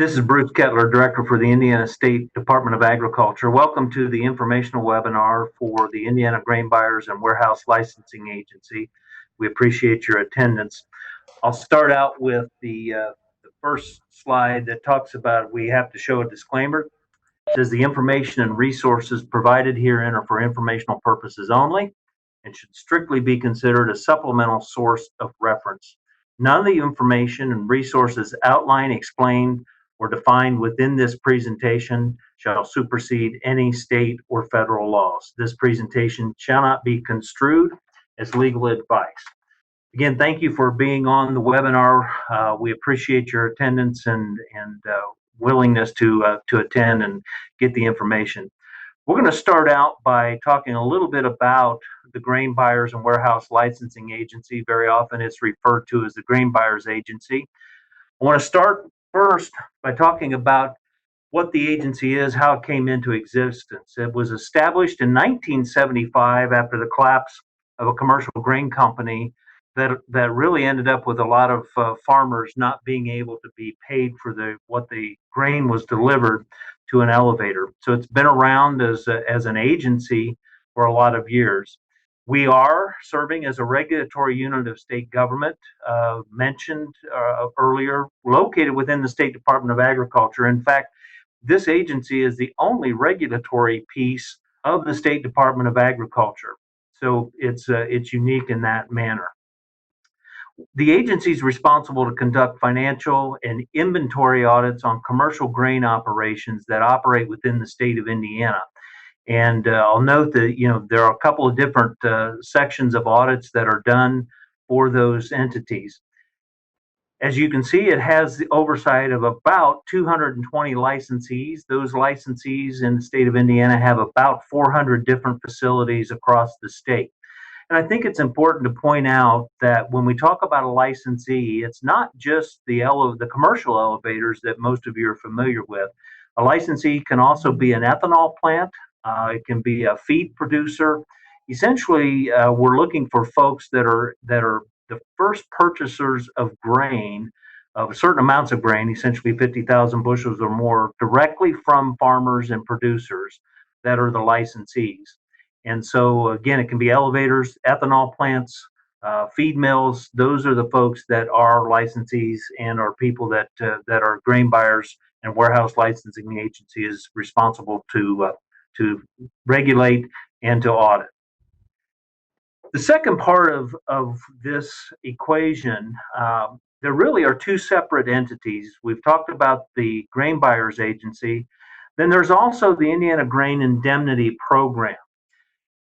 This is Bruce Kettler, Director for the Indiana State Department of Agriculture. Welcome to the informational webinar for the Indiana Grain Buyers and Warehouse Licensing Agency. We appreciate your attendance. I'll start out with the first slide that talks about we have to show a disclaimer. It says the information and resources provided herein are for informational purposes only and should strictly be considered a supplemental source of reference. None of the information and resources outlined, explained, or defined within this presentation shall supersede any state or federal laws. This presentation shall not be construed as legal advice. Again, thank you for being on the webinar. We appreciate your attendance and willingness to attend and get the information. We're going to start out by talking a little bit about the Grain Buyers and Warehouse Licensing Agency. Very often it's referred to as the Grain Buyers Agency. I want to start first by talking about what the agency is, how it came into existence. It was established in 1975 after the collapse of a commercial grain company that really ended up with a lot of farmers not being able to be paid for what the grain was delivered to an elevator. So it's been around as an agency for a lot of years. We are serving as a regulatory unit of state government, mentioned earlier, located within the State Department of Agriculture. In fact, this agency is the only regulatory piece of the State Department of Agriculture. So it's unique in that manner. The agency is responsible to conduct financial and inventory audits on commercial grain operations that operate within the state of Indiana. And I'll note that there are a couple of different sections of audits that are done for those entities. As you can see, it has the oversight of about 220 licensees. Those licensees in the state of Indiana have about 400 different facilities across the state. And I think it's important to point out that when we talk about a licensee, it's not just the commercial elevators that most of you are familiar with. A licensee can also be an ethanol plant. It can be a feed producer. Essentially, we're looking for folks that are the first purchasers of grain, of certain amounts of grain, essentially 50,000 bushels or more, directly from farmers and producers that are the licensees. And so, again, it can be elevators, ethanol plants, feed mills. Those are the folks that are licensees and are people that are grain buyers, and warehouse licensing agency is responsible to regulate and to audit. The second part of this equation, there really are two separate entities. We've talked about the Grain Buyers Agency. Then there's also the Indiana Grain Indemnity Program.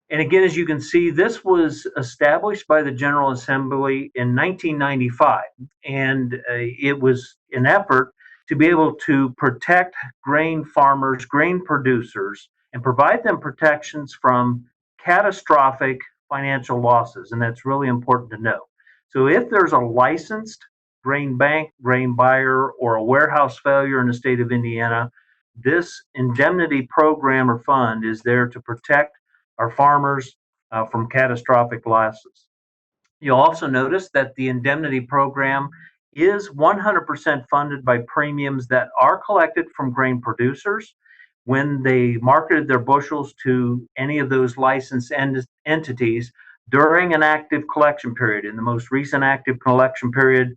And again, as you can see, this was established by the General Assembly in 1995. And it was an effort to be able to protect grain farmers, grain producers, and provide them protections from catastrophic financial losses. And that's really important to know. So if there's a licensed grain bank, grain buyer, or a warehouse failure in the state of Indiana, this indemnity program or fund is there to protect our farmers from catastrophic losses. You'll also notice that the indemnity program is 100% funded by premiums that are collected from grain producers when they marketed their bushels to any of those licensed entities during an active collection period. And the most recent active collection period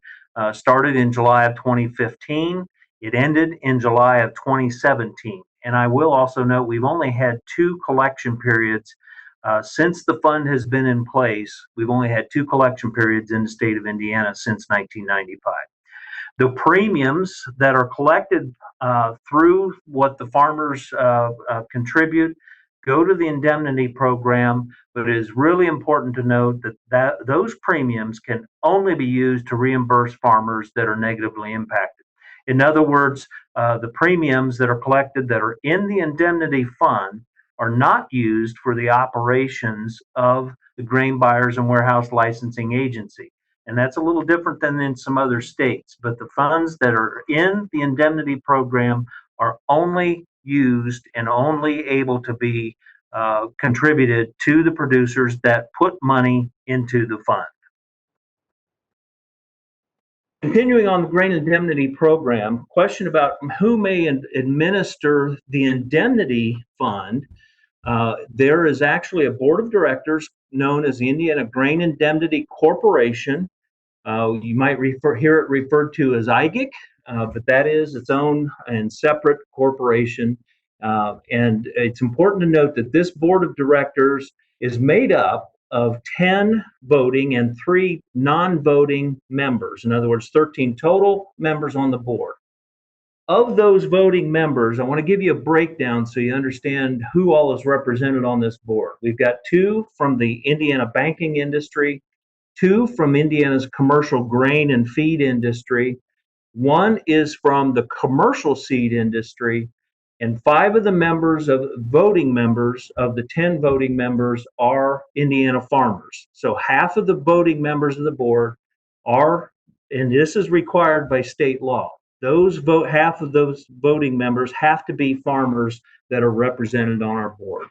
started in July of 2015. It ended in July of 2017. And I will also note we've only had two collection periods since the fund has been in place. We've only had two collection periods in the state of Indiana since 1995. The premiums that are collected through what the farmers contribute go to the indemnity program, but it is really important to note that those premiums can only be used to reimburse farmers that are negatively impacted. In other words, the premiums that are collected that are in the indemnity fund are not used for the operations of the Grain Buyers and Warehouse Licensing Agency. And that's a little different than in some other states. But the funds that are in the indemnity program are only used and only able to be contributed to the producers that put money into the fund. Continuing on the grain indemnity program, question about who may administer the indemnity fund. There is actually a board of directors known as the Indiana Grain Indemnity Corporation. You might hear it referred to as IGIC, but that is its own and separate corporation. And it's important to note that this board of directors is made up of 10 voting and 3 non-voting members. In other words, 13 total members on the board. Of those voting members, I want to give you a breakdown so you understand who all is represented on this board. We've got 2 from the Indiana banking industry, 2 from Indiana's commercial grain and feed industry, 1 is from the commercial seed industry, and 5 of the voting members of the 10 voting members are Indiana farmers. So half of the voting members of the board are, and this is required by state law, half of those voting members have to be farmers that are represented on our board.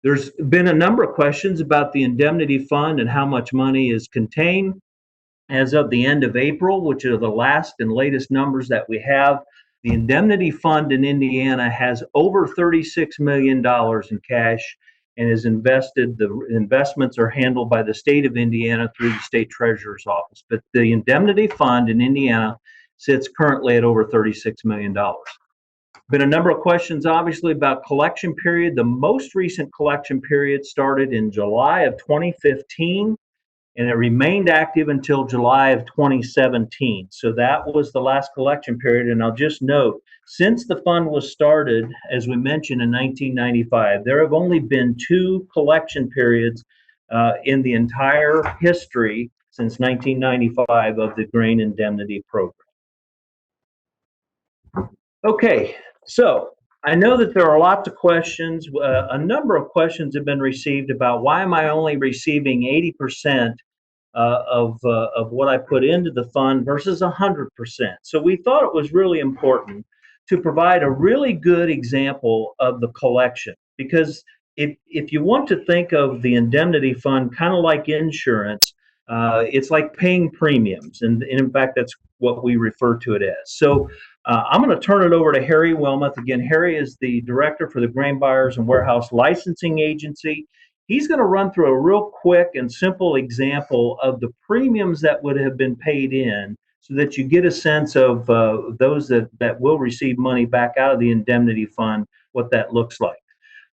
There's been a number of questions about the indemnity fund and how much money is contained. As of the end of April, which are the last and latest numbers that we have, the indemnity fund in Indiana has over $36 million in cash and is invested. The investments are handled by the state of Indiana through the state treasurer's office. But the indemnity fund in Indiana sits currently at over $36 million. Been a number of questions, obviously, about collection period. The most recent collection period started in July of 2015, and it remained active until July of 2017. So that was the last collection period. And I'll just note, since the fund was started, as we mentioned, in 1995, there have only been 2 collection periods in the entire history since 1995 of the grain indemnity program. Okay, so I know that there are lots of questions. A number of questions have been received about why am I only receiving 80% of what I put into the fund versus 100%. So we thought it was really important to provide a really good example of the collection, because if you want to think of the indemnity fund kind of like insurance, it's like paying premiums, and in fact that's what we refer to it as. So I'm going to turn it over to Harry Wilmoth. Again, Harry is the director for the Grain Buyers and Warehouse Licensing Agency. He's going to run through a real quick and simple example of the premiums that would have been paid in, so that you get a sense of those that will receive money back out of the indemnity fund, what that looks like.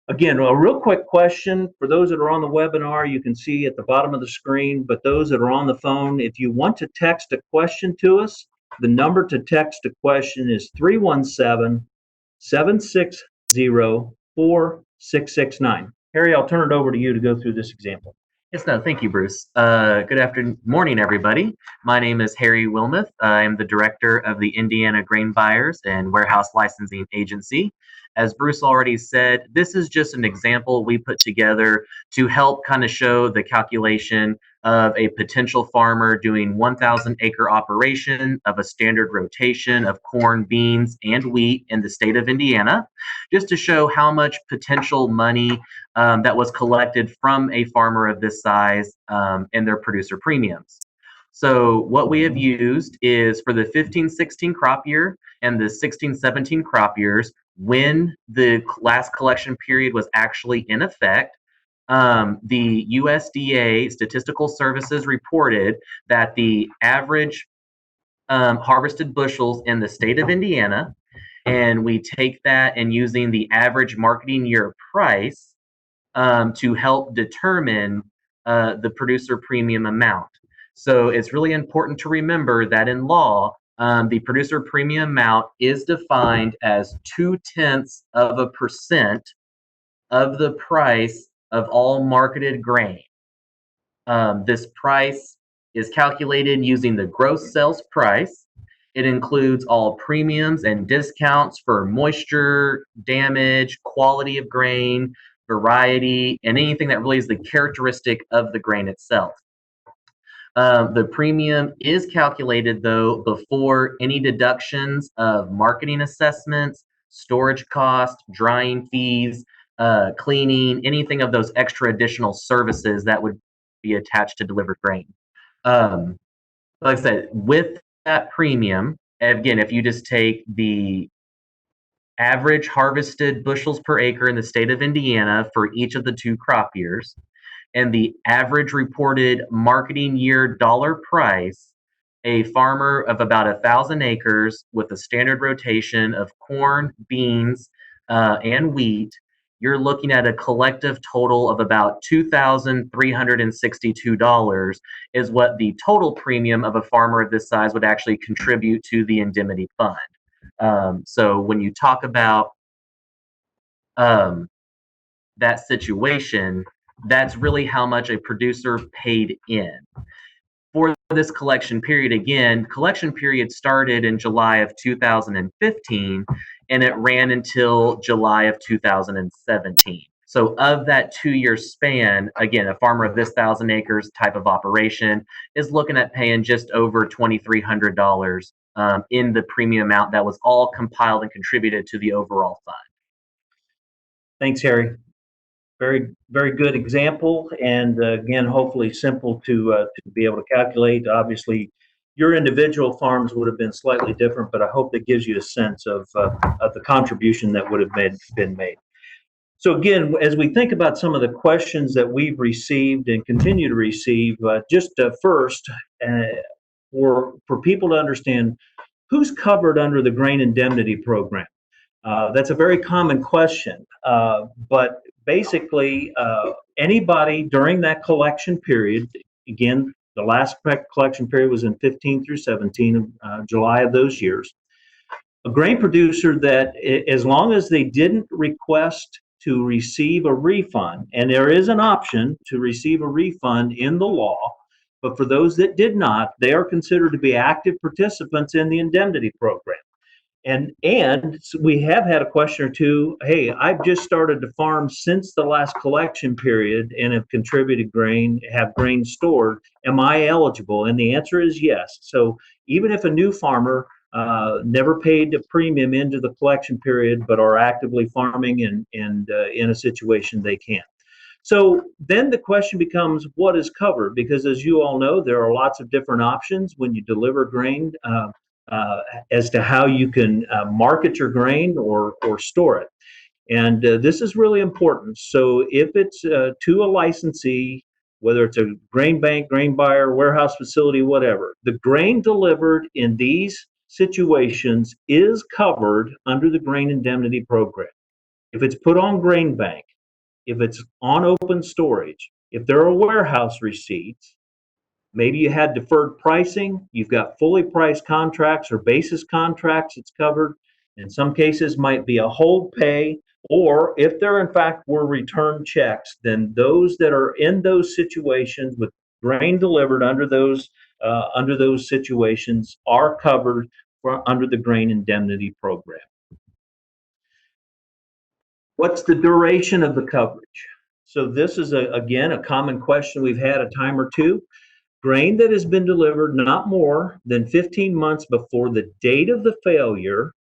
Again, a real quick question for those that are on the webinar, you can see at the bottom of the screen, but those that are on the phone, if you want to text a question to us, the number to text a question is 317-760-4669. Harry, I'll turn it over to you to go through this example. Yes, no, thank you, Bruce. Good morning, everybody. My name is Harry Wilmoth. I'm the director of the Indiana Grain Buyers and Warehouse Licensing Agency. As Bruce already said, this is just an example we put together to help kind of show the calculation of a potential farmer doing 1,000-acre operation of a standard rotation of corn, beans, and wheat in the state of Indiana, just to show how much potential money that was collected from a farmer of this size in their producer premiums. So what we have used is for the 15-16 crop year and the 16-17 crop years, when the last collection period was actually in effect, the USDA Statistical Services reported that the average harvested bushels in the state of Indiana, and we take that and using the average marketing year price to help determine the producer premium amount. So it's really important to remember that in law, the producer premium amount is defined as 0.2% of the price of all marketed grain. This price is calculated using the gross sales price. It includes all premiums and discounts for moisture, damage, quality of grain, variety, and anything that really is the characteristic of the grain itself. The premium is calculated, though, before any deductions of marketing assessments, storage costs, drying fees, cleaning, anything of those extra additional services that would be attached to delivered grain. Like I said, with that premium, again, if you just take the average harvested bushels per acre in the state of Indiana for each of the 2 crop years, and the average reported marketing year dollar price, a farmer of about 1,000 acres with a standard rotation of corn, beans, and wheat, you're looking at a collective total of about $2,362 is what the total premium of a farmer of this size would actually contribute to the indemnity fund. So when you talk about um, that situation, that's really how much a producer paid in. For this collection period, again, collection period started in July of 2015 and it ran until July of 2017. So of that 2-year span, again, a farmer of this 1,000 acres type of operation is looking at paying just over $2,300 in the premium amount that was all compiled and contributed to the overall fund. Thanks, Harry. Very, very good example, and again, hopefully simple to be able to calculate. Obviously, your individual farms would have been slightly different, but I hope that gives you a sense of the contribution that would have been made. So again, as we think about some of the questions that we've received and continue to receive, just first, for people to understand who's covered under the grain indemnity program. That's a very common question, but basically anybody during that collection period, again, the last collection period was in 15 through 17, July of those years, a grain producer that, as long as they didn't request to receive a refund, and there is an option to receive a refund in the law, but for those that did not, they are considered to be active participants in the indemnity program. And we have had a question or two, hey, I've just started to farm since the last collection period and have contributed grain, have grain stored. Am I eligible? And the answer is yes. So even if a new farmer never paid a premium into the collection period, but are actively farming and in a situation they can. So then the question becomes, what is covered? Because as you all know, there are lots of different options when you deliver grain as to how you can market your grain or store it. And this is really important. So if it's to a licensee, whether it's a grain bank, grain buyer, warehouse facility, whatever, the grain delivered in these situations is covered under the grain indemnity program. If it's put on grain bank, if it's on open storage, if there are warehouse receipts, maybe you had deferred pricing, you've got fully priced contracts or basis contracts, it's covered. In some cases might be a hold pay, or if there in fact were return checks, then those that are in those situations with grain delivered under those situations are covered under the grain indemnity program. What's the duration of the coverage? So this is again a common question we've had a time or two. Grain that has been delivered not more than 15 months before the date of the failure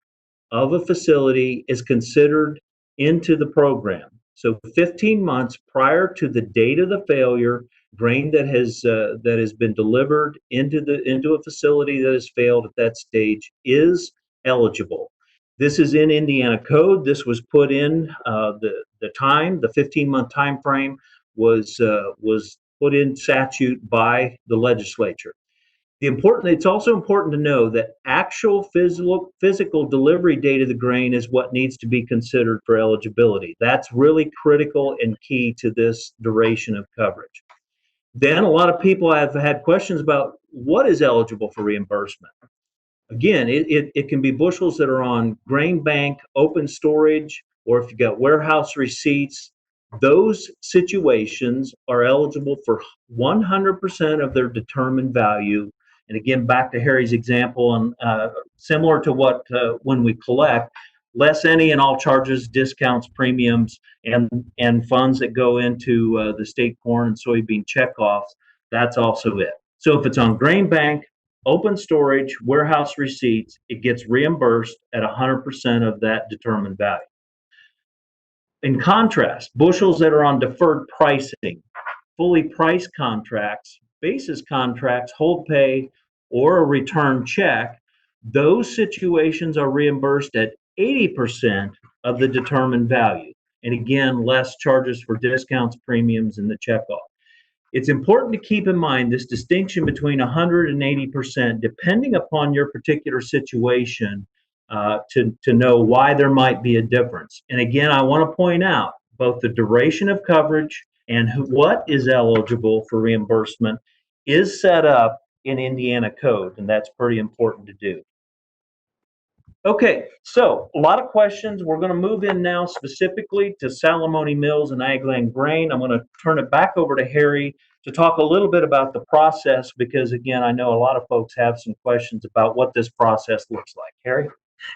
of a facility is considered into the program. So 15 months prior to the date of the failure, grain that has been delivered into a facility that has failed at that stage is eligible. This is in Indiana code. This was put in the 15-month time frame was put in statute by the legislature. It's also important to know that actual physical delivery date of the grain is what needs to be considered for eligibility. That's really critical and key to this duration of coverage. Then a lot of people have had questions about what is eligible for reimbursement. Again, it can be bushels that are on grain bank, open storage, or if you've got warehouse receipts. Those situations are eligible for 100% of their determined value. And again, back to Harry's example, and similar to what when we collect, less any and all charges, discounts, premiums, and funds that go into the state corn and soybean checkoffs, that's also it. So if it's on grain bank, open storage, warehouse receipts, it gets reimbursed at 100% of that determined value. In contrast, bushels that are on deferred pricing, fully priced contracts, basis contracts, hold pay, or a return check, those situations are reimbursed at 80% of the determined value. And again, less charges for discounts, premiums, and the checkoff. It's important to keep in mind this distinction between 180%, depending upon your particular situation, to know why there might be a difference. And again, I want to point out both the duration of coverage and what is eligible for reimbursement is set up in Indiana code, and that's pretty important to do. Okay, so a lot of questions. We're going to move in now specifically to Salamonie Mills and Agland Grain. I'm going to turn it back over to Harry to talk a little bit about the process because, again, I know a lot of folks have some questions about what this process looks like. Harry?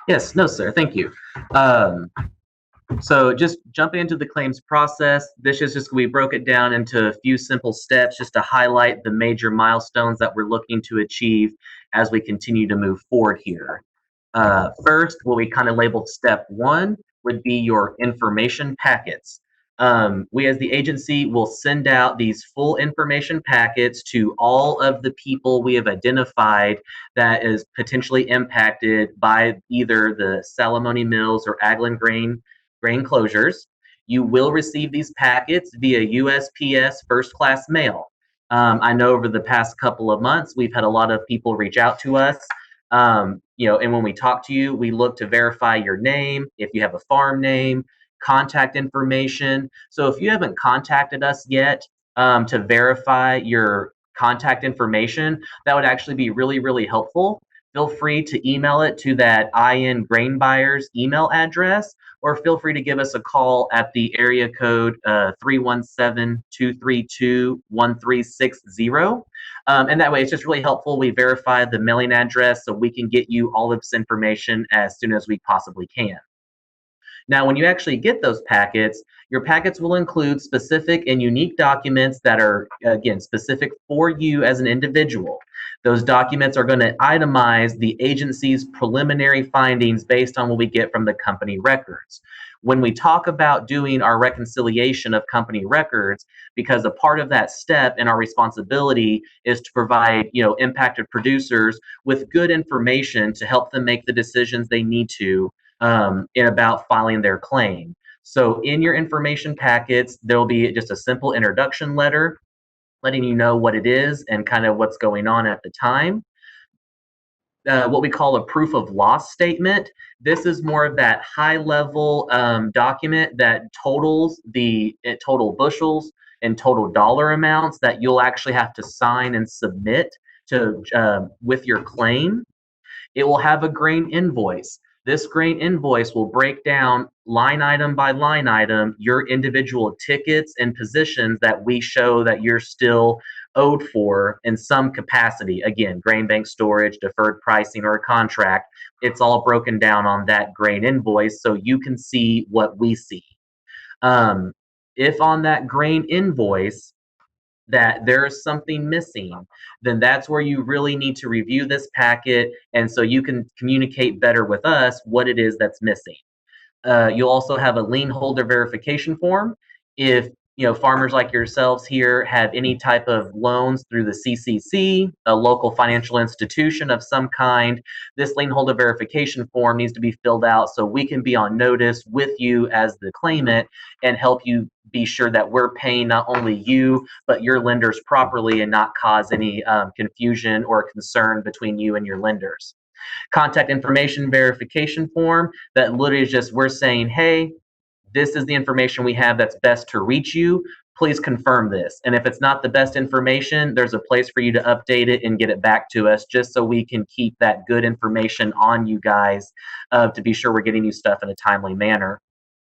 Yes, no, sir. Thank you. So just jumping into the claims process, this is just, we broke it down into a few simple steps just to highlight the major milestones that we're looking to achieve as we continue to move forward here. First, what we kind of labeled step one would be your information packets. We as the agency will send out these full information packets to all of the people we have identified that is potentially impacted by either the Salamonie Mills or Agland Grain closures. You will receive these packets via USPS first class mail. I know over the past couple of months, we've had a lot of people reach out to us. And when we talk to you, we look to verify your name, if you have a farm name, contact information. So if you haven't contacted us yet to verify your contact information, that would actually be really, really helpful. Feel free to email it to that IN Grain Buyers email address, or feel free to give us a call at the area code 317-232-1360. And that way, it's just really helpful. We verify the mailing address so we can get you all of this information as soon as we possibly can. Now, when you actually get those packets, your packets will include specific and unique documents that are, again, specific for you as an individual. Those documents are going to itemize the agency's preliminary findings based on what we get from the company records. When we talk about doing our reconciliation of company records, because a part of that step and our responsibility is to provide, impacted producers with good information to help them make the decisions they need to in about filing their claim. So in your information packets, there'll be just a simple introduction letter letting you know what it is and kind of what's going on at the time. What we call a proof of loss statement. This is more of that high level document that totals the total bushels and total dollar amounts that you'll actually have to sign and submit to with your claim. It will have a grain invoice. This grain invoice will break down line item by line item your individual tickets and positions that we show that you're still owed for in some capacity. Again, grain bank storage, deferred pricing, or a contract. It's all broken down on that grain invoice so you can see what we see. If on that grain invoice that there is something missing, then that's where you really need to review this packet, and so you can communicate better with us what it is that's missing. You'll also have a lien holder verification form. If farmers like yourselves here have any type of loans through the CCC, a local financial institution of some kind, this lien holder verification form needs to be filled out so we can be on notice with you as the claimant and help you be sure that we're paying not only you but your lenders properly and not cause any confusion or concern between you and your lenders. Contact information verification form that literally is just we're saying, hey, this is the information we have that's best to reach you. Please confirm this. And if it's not the best information, there's a place for you to update it and get it back to us just so we can keep that good information on you guys to be sure we're getting you stuff in a timely manner.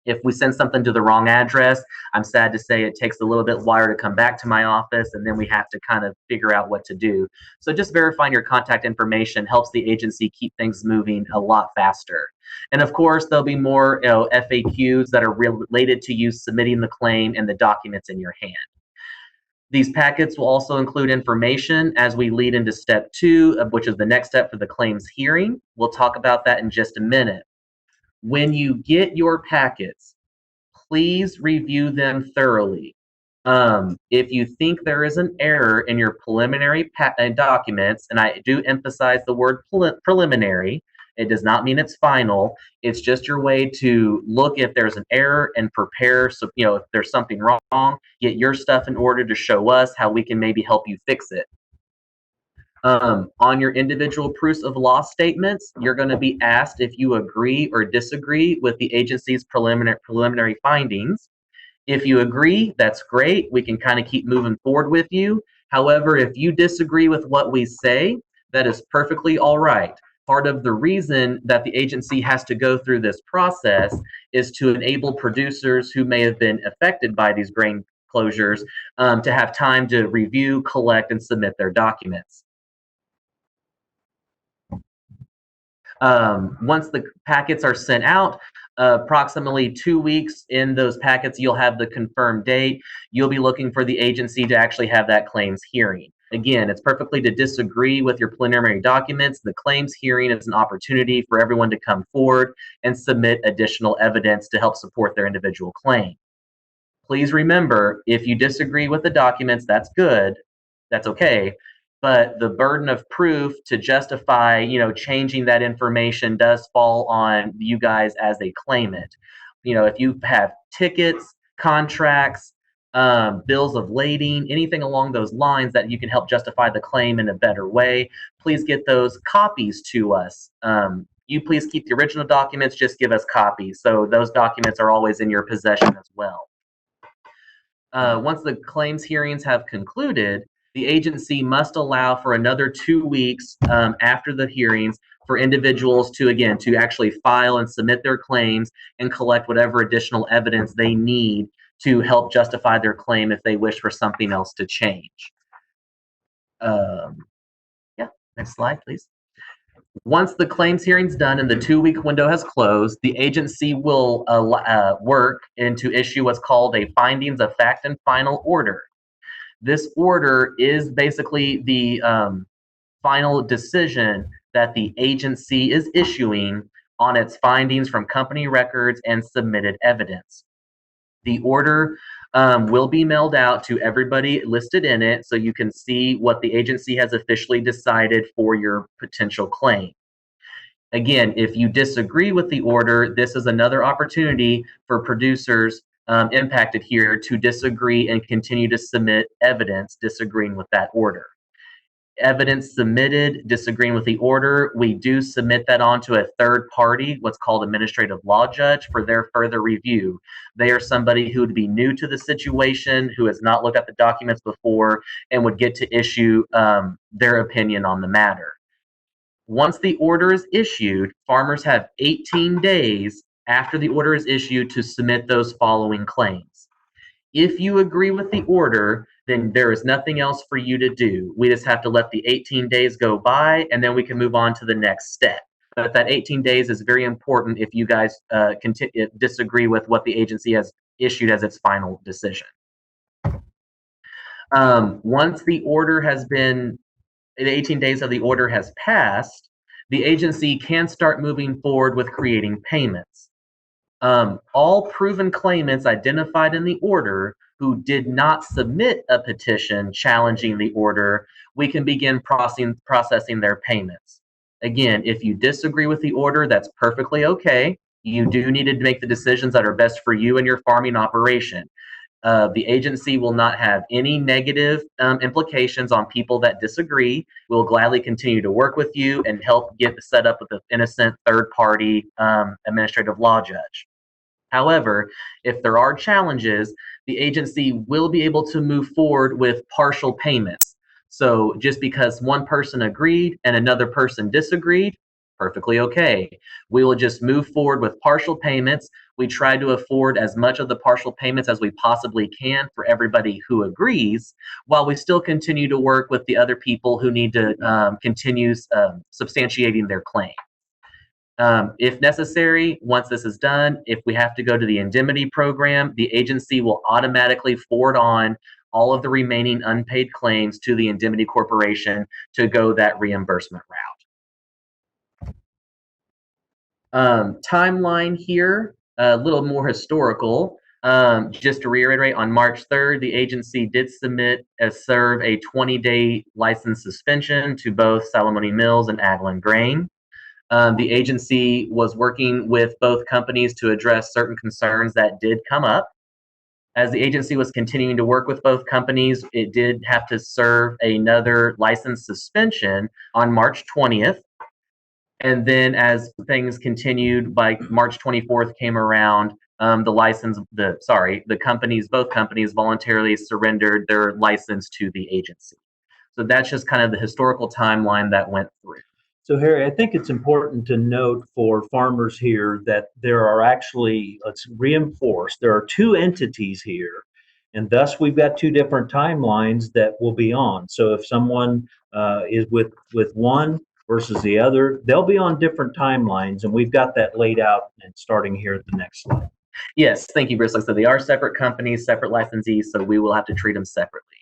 If we send something to the wrong address, I'm sad to say it takes a little bit longer to come back to my office, and then we have to kind of figure out what to do. So just verifying your contact information helps the agency keep things moving a lot faster. And of course, there'll be more FAQs that are related to you submitting the claim and the documents in your hand. These packets will also include information as we lead into step 2, which is the next step for the claims hearing. We'll talk about that in just a minute. When you get your packets, please review them thoroughly. If you think there is an error in your preliminary documents, and I do emphasize the word preliminary, it does not mean it's final. It's just your way to look if there's an error and prepare. So, if there's something wrong, get your stuff in order to show us how we can maybe help you fix it. On your individual proofs of loss statements, you're going to be asked if you agree or disagree with the agency's preliminary findings. If you agree, that's great. We can kind of keep moving forward with you. However, if you disagree with what we say, that is perfectly all right. Part of the reason that the agency has to go through this process is to enable producers who may have been affected by these grain closures to have time to review, collect, and submit their documents. Once the packets are sent out, approximately 2 weeks in those packets, you'll have the confirmed date. You'll be looking for the agency to actually have that claims hearing. Again, it's perfectly to disagree with your preliminary documents. The claims hearing is an opportunity for everyone to come forward and submit additional evidence to help support their individual claim. Please remember, if you disagree with the documents, that's good, that's okay. But the burden of proof to justify, changing that information does fall on you guys as a claimant. If you have tickets, contracts, bills of lading, anything along those lines that you can help justify the claim in a better way, please get those copies to us. You please keep the original documents, just give us copies. So those documents are always in your possession as well. Once the claims hearings have concluded, the agency must allow for another 2 weeks after the hearings for individuals to actually file and submit their claims and collect whatever additional evidence they need to help justify their claim if they wish for something else to change. Next slide, please. Once the claims hearing's done and the 2-week window has closed, the agency will work to issue what's called a findings of fact and final order. This order is basically the final decision that the agency is issuing on its findings from company records and submitted evidence. The order will be mailed out to everybody listed in it so you can see what the agency has officially decided for your potential claim. Again, if you disagree with the order, this is another opportunity for producers impacted here to disagree and continue to submit evidence disagreeing with that order. Evidence submitted disagreeing with the order, we do submit that on to a third party, what's called administrative law judge, for their further review. They are somebody who would be new to the situation, who has not looked at the documents before, and would get to issue their opinion on the matter. Once the order is issued, farmers have 18 days after the order is issued to submit those following claims. If you agree with the order, then there is nothing else for you to do. We just have to let the 18 days go by, and then we can move on to the next step. But that 18 days is very important if you guys disagree with what the agency has issued as its final decision. Once the 18 days of the order has passed, the agency can start moving forward with creating payments. All proven claimants identified in the order who did not submit a petition challenging the order, we can begin processing their payments. Again, if you disagree with the order, that's perfectly okay. You do need to make the decisions that are best for you and your farming operation. The agency will not have any negative implications on people that disagree. We'll gladly continue to work with you and help get set up with an innocent third-party administrative law judge. However, if there are challenges, the agency will be able to move forward with partial payments. So just because one person agreed and another person disagreed, perfectly okay. We will just move forward with partial payments. We try to afford as much of the partial payments as we possibly can for everybody who agrees, while we still continue to work with the other people who need to continue substantiating their claim. If necessary, once this is done, if we have to go to the indemnity program, the agency will automatically forward on all of the remaining unpaid claims to the indemnity corporation to go that reimbursement route. Timeline here, a little more historical. Just to reiterate, on March 3rd, the agency did serve a 20-day license suspension to both Salamonie Mills and Agland Grain. The agency was working with both companies to address certain concerns that did come up. As the agency was continuing to work with both companies, it did have to serve another license suspension on March 20th. And then as things continued, by March 24th came around, both companies voluntarily surrendered their license to the agency. So that's just kind of the historical timeline that went through. So, Harry, I think it's important to note for farmers here that there are actually, let's reinforce, there are two entities here, and thus we've got two different timelines that will be on. So if someone is with one versus the other, they'll be on different timelines, and we've got that laid out and starting here at the next slide. Yes, thank you, Bruce. Like I said, they are separate companies, separate licensees, so we will have to treat them separately.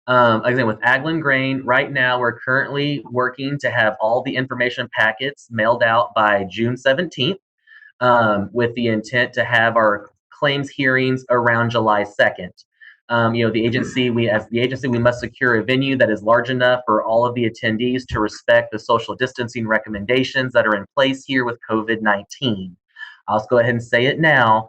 Again, with Agland Grain, right now we're currently working to have all the information packets mailed out by June 17th, with the intent to have our claims hearings around July 2nd. The agency, we must secure a venue that is large enough for all of the attendees to respect the social distancing recommendations that are in place here with COVID-19. I'll just go ahead and say it now.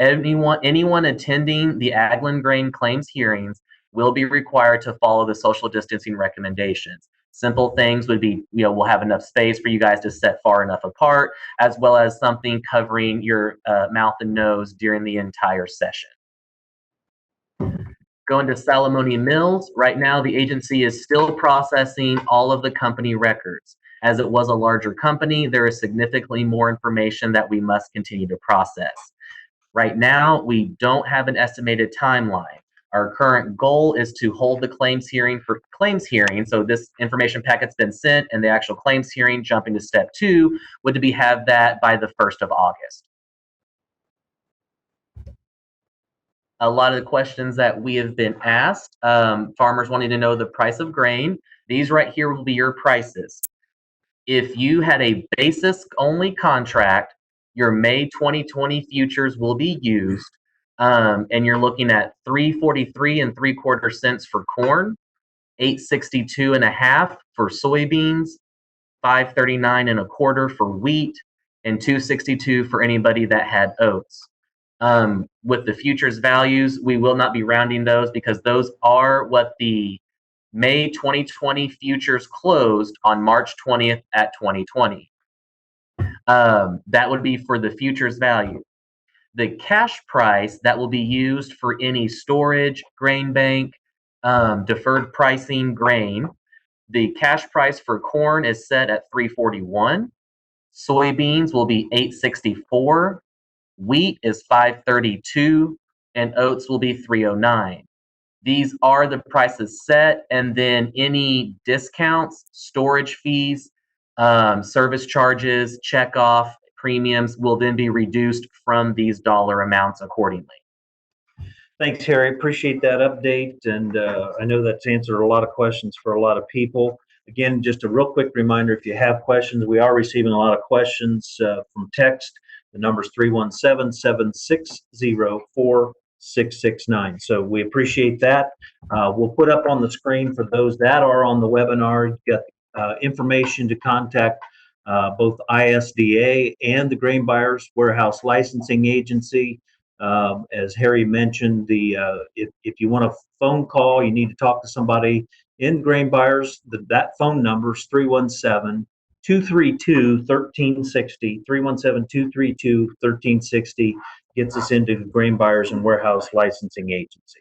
Anyone attending the Agland Grain claims hearings will be required to follow the social distancing recommendations. Simple things would be, we'll have enough space for you guys to sit far enough apart, as well as something covering your mouth and nose during the entire session. Going to Salamonie Mills, right now the agency is still processing all of the company records. As it was a larger company, there is significantly more information that we must continue to process. Right now, we don't have an estimated timeline. Our current goal is to hold the claims hearing for claims hearing. So this information packet's been sent, and the actual claims hearing, jumping to step 2, would be have that by the 1st of August. A lot of the questions that we have been asked, farmers wanting to know the price of grain. These right here will be your prices. If you had a basis-only contract, your May 2020 futures will be used, and you're looking at $3.43 3/4 cents for corn, $8.62 1/2 for soybeans, $5.39 1/4 for wheat, and $2.62 for anybody that had oats. With the futures values, we will not be rounding those because those are what the May 2020 futures closed on March 20th at 2020. That would be for the futures value. The cash price that will be used for any storage, grain bank, deferred pricing grain. The cash price for corn is set at $3.41. Soybeans will be $8.64. Wheat is $5.32, and oats will be $3.09. These are the prices set, and then any discounts, storage fees, service charges, checkoff, premiums will then be reduced from these dollar amounts accordingly. Thanks, Harry. Appreciate that update, and I know that's answered a lot of questions for a lot of people. Again, just a real quick reminder, if you have questions, we are receiving a lot of questions from text. The number is 317-760-4669. So we appreciate that. We'll put up on the screen for those that are on the webinar, get information to contact both ISDA and the Grain Buyers Warehouse Licensing Agency. As Harry mentioned, if you want a phone call, you need to talk to somebody in Grain Buyers. That phone number is 317-232-1360. 317-232-1360 gets us into the Grain Buyers and Warehouse Licensing Agency.